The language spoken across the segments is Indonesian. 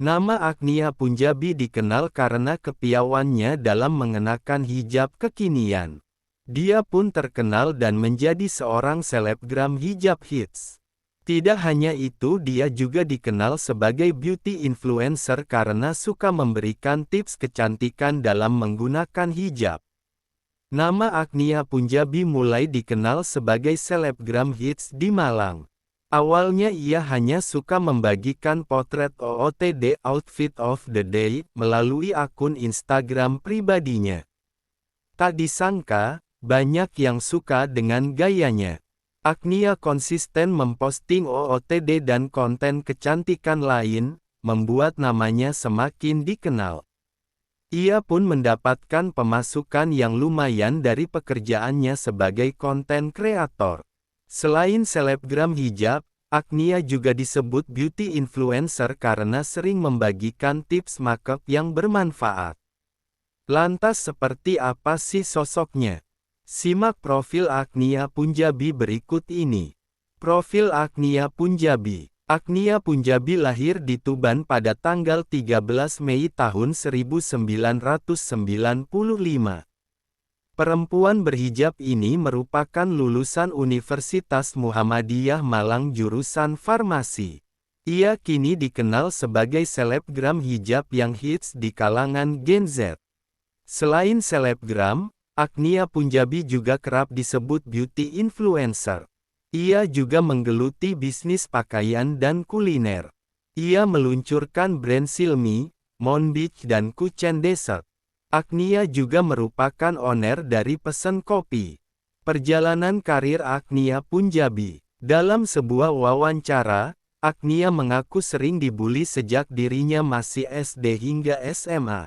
Nama Agnia Punjabi dikenal karena kepiawaiannya dalam mengenakan hijab kekinian. Dia pun terkenal dan menjadi seorang selebgram hijab hits. Tidak hanya itu, dia juga dikenal sebagai beauty influencer karena suka memberikan tips kecantikan dalam menggunakan hijab. Nama Agnia Punjabi mulai dikenal sebagai selebgram hits di Malang. Awalnya ia hanya suka membagikan potret OOTD Outfit of the Day melalui akun Instagram pribadinya. Tak disangka, banyak yang suka dengan gayanya. Agnia konsisten memposting OOTD dan konten kecantikan lain, membuat namanya semakin dikenal. Ia pun mendapatkan pemasukan yang lumayan dari pekerjaannya sebagai konten kreator. Selain selebgram hijab, Agnia juga disebut beauty influencer karena sering membagikan tips makeup yang bermanfaat. Lantas seperti apa sih sosoknya? Simak profil Agnia Punjabi berikut ini. Profil Agnia Punjabi. Agnia Punjabi lahir di Tuban pada tanggal 13 Mei tahun 1995. Perempuan berhijab ini merupakan lulusan Universitas Muhammadiyah Malang jurusan farmasi. Ia kini dikenal sebagai selebgram hijab yang hits di kalangan Gen Z. Selain selebgram, Agnia Punjabi juga kerap disebut beauty influencer. Ia juga menggeluti bisnis pakaian dan kuliner. Ia meluncurkan brand Silmi, Monbeach dan Kuchen Dessert. Agnia juga merupakan owner dari Pesen Kopi. Perjalanan karir Agnia Punjabi. Dalam sebuah wawancara, Agnia mengaku sering dibully sejak dirinya masih SD hingga SMA.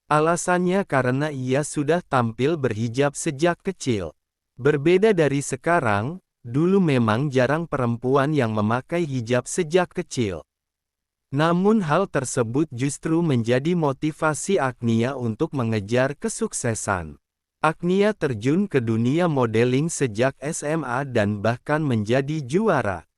Alasannya karena ia sudah tampil berhijab sejak kecil. Berbeda dari sekarang, dulu memang jarang perempuan yang memakai hijab sejak kecil. Namun hal tersebut justru menjadi motivasi Agnia untuk mengejar kesuksesan. Agnia terjun ke dunia modeling sejak SMA dan bahkan menjadi juara.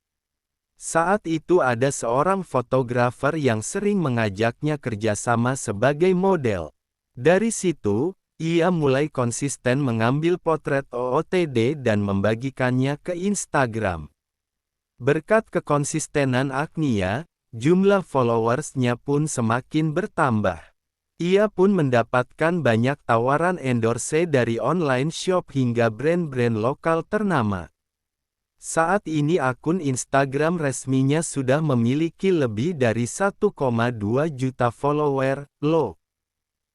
Saat itu ada seorang fotografer yang sering mengajaknya kerjasama sebagai model. Dari situ, ia mulai konsisten mengambil potret OOTD dan membagikannya ke Instagram. Berkat kekonsistenan Agnia, jumlah followersnya pun semakin bertambah. Ia pun mendapatkan banyak tawaran endorse dari online shop hingga brand-brand lokal ternama. Saat ini akun Instagram resminya sudah memiliki lebih dari 1,2 juta follower, loh.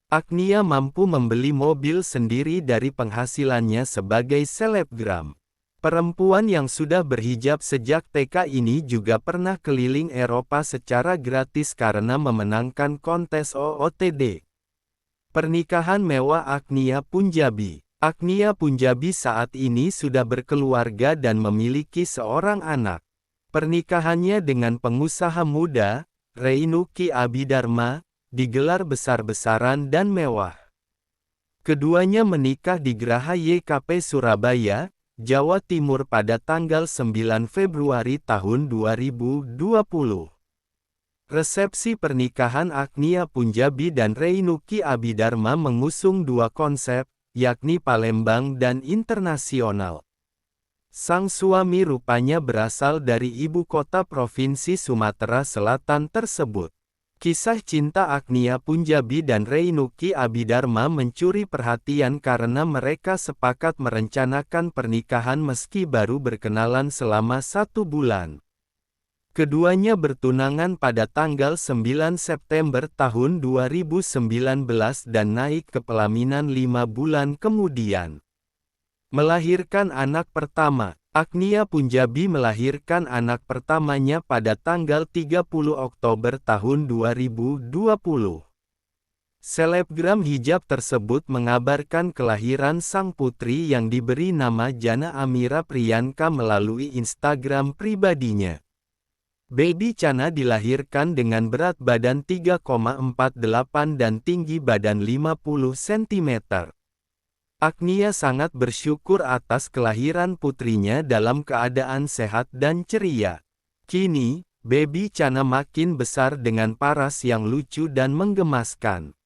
Agnia mampu membeli mobil sendiri dari penghasilannya sebagai selebgram. Perempuan yang sudah berhijab sejak TK ini juga pernah keliling Eropa secara gratis karena memenangkan kontes OOTD. Pernikahan mewah Agnia Punjabi. Agnia Punjabi saat ini sudah berkeluarga dan memiliki seorang anak. Pernikahannya dengan pengusaha muda, Reinuki Abhidharma, digelar besar-besaran dan mewah. Keduanya menikah di Geraha YKP Surabaya, Jawa Timur pada tanggal 9 Februari tahun 2020. Resepsi pernikahan Agnia Punjabi dan Reinuki Abhidharma mengusung dua konsep, yakni Palembang dan internasional. Sang suami rupanya berasal dari ibu kota provinsi Sumatera Selatan tersebut. Kisah cinta Agnia Punjabi dan Reinuki Abhidharma mencuri perhatian karena mereka sepakat merencanakan pernikahan meski baru berkenalan selama 1 bulan. Keduanya bertunangan pada tanggal 9 September tahun 2019 dan naik ke pelaminan 5 bulan kemudian. Melahirkan anak pertama. Agnia Punjabi melahirkan anak pertamanya pada tanggal 30 Oktober tahun 2020. Selebgram hijab tersebut mengabarkan kelahiran sang putri yang diberi nama Jana Amira Priyanka melalui Instagram pribadinya. Baby Chana dilahirkan dengan berat badan 3,48 dan tinggi badan 50 cm. Agnia sangat bersyukur atas kelahiran putrinya dalam keadaan sehat dan ceria. Kini, Baby Chana makin besar dengan paras yang lucu dan menggemaskan.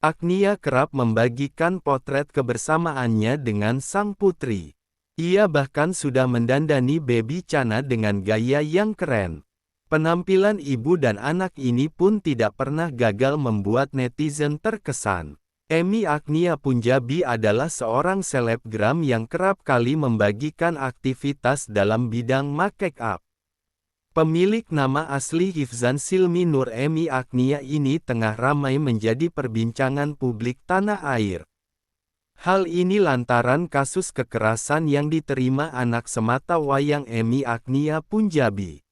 Agnia kerap membagikan potret kebersamaannya dengan sang putri. Ia bahkan sudah mendandani Baby Chana dengan gaya yang keren. Penampilan ibu dan anak ini pun tidak pernah gagal membuat netizen terkesan. Amy Agnia Punjabi adalah seorang selebgram yang kerap kali membagikan aktivitas dalam bidang make up. Pemilik nama asli Hifzan Silmi Nur Amy Agnia ini tengah ramai menjadi perbincangan publik tanah air. Hal ini lantaran kasus kekerasan yang diterima anak semata wayang Amy Agnia Punjabi.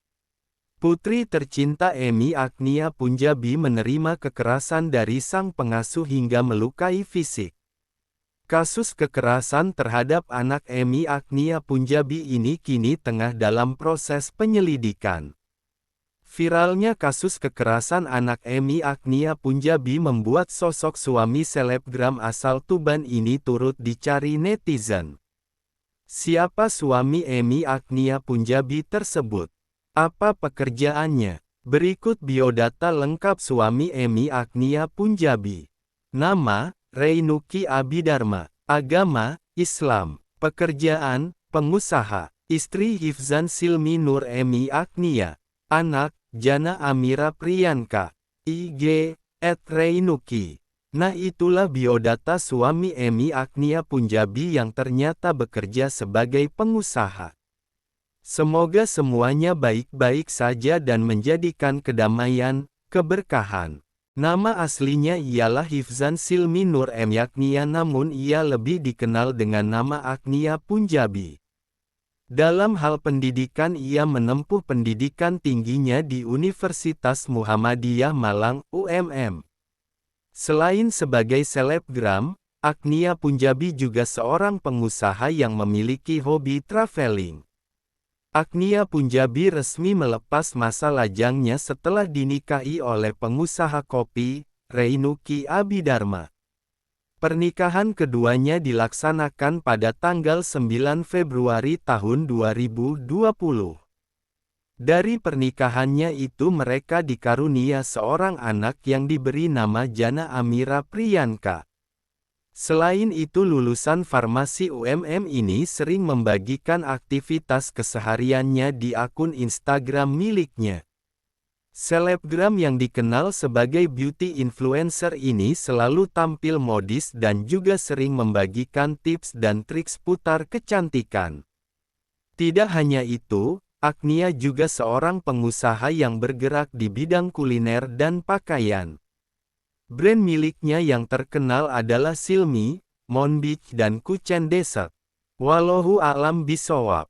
Putri tercinta Amy Agnia Punjabi menerima kekerasan dari sang pengasuh hingga melukai fisik. Kasus kekerasan terhadap anak Amy Agnia Punjabi ini kini tengah dalam proses penyelidikan. Viralnya kasus kekerasan anak Amy Agnia Punjabi membuat sosok suami selebgram asal Tuban ini turut dicari netizen. Siapa suami Amy Agnia Punjabi tersebut? Apa pekerjaannya? Berikut biodata lengkap suami Amy Agnia Punjabi. Nama, Rainuki Abhidharma. Agama, Islam. Pekerjaan, pengusaha. Istri Hifzan Silmi Nur Amy Agnia. Anak, Jana Amira Priyanka. IG, @Rainuki. Nah, itulah biodata suami Amy Agnia Punjabi yang ternyata bekerja sebagai pengusaha. Semoga semuanya baik-baik saja dan menjadikan kedamaian, keberkahan. Nama aslinya ialah Hifzan Silmi Nur Amy Agnia, namun ia lebih dikenal dengan nama Agnia Punjabi. Dalam hal pendidikan ia menempuh pendidikan tingginya di Universitas Muhammadiyah Malang, UMM. Selain sebagai selebgram, Agnia Punjabi juga seorang pengusaha yang memiliki hobi traveling. Agnia Punjabi resmi melepas masa lajangnya setelah dinikahi oleh pengusaha kopi, Rainuki Abhidharma. Pernikahan keduanya dilaksanakan pada tanggal 9 Februari tahun 2020. Dari pernikahannya itu mereka dikarunia seorang anak yang diberi nama Jana Amira Priyanka. Selain itu lulusan farmasi UMM ini sering membagikan aktivitas kesehariannya di akun Instagram miliknya. Selebgram yang dikenal sebagai beauty influencer ini selalu tampil modis dan juga sering membagikan tips dan trik seputar kecantikan. Tidak hanya itu, Agnia juga seorang pengusaha yang bergerak di bidang kuliner dan pakaian. Brand miliknya yang terkenal adalah Silmi, Monbich dan Kuchen Dessert. Wallahu a'lam bishawab.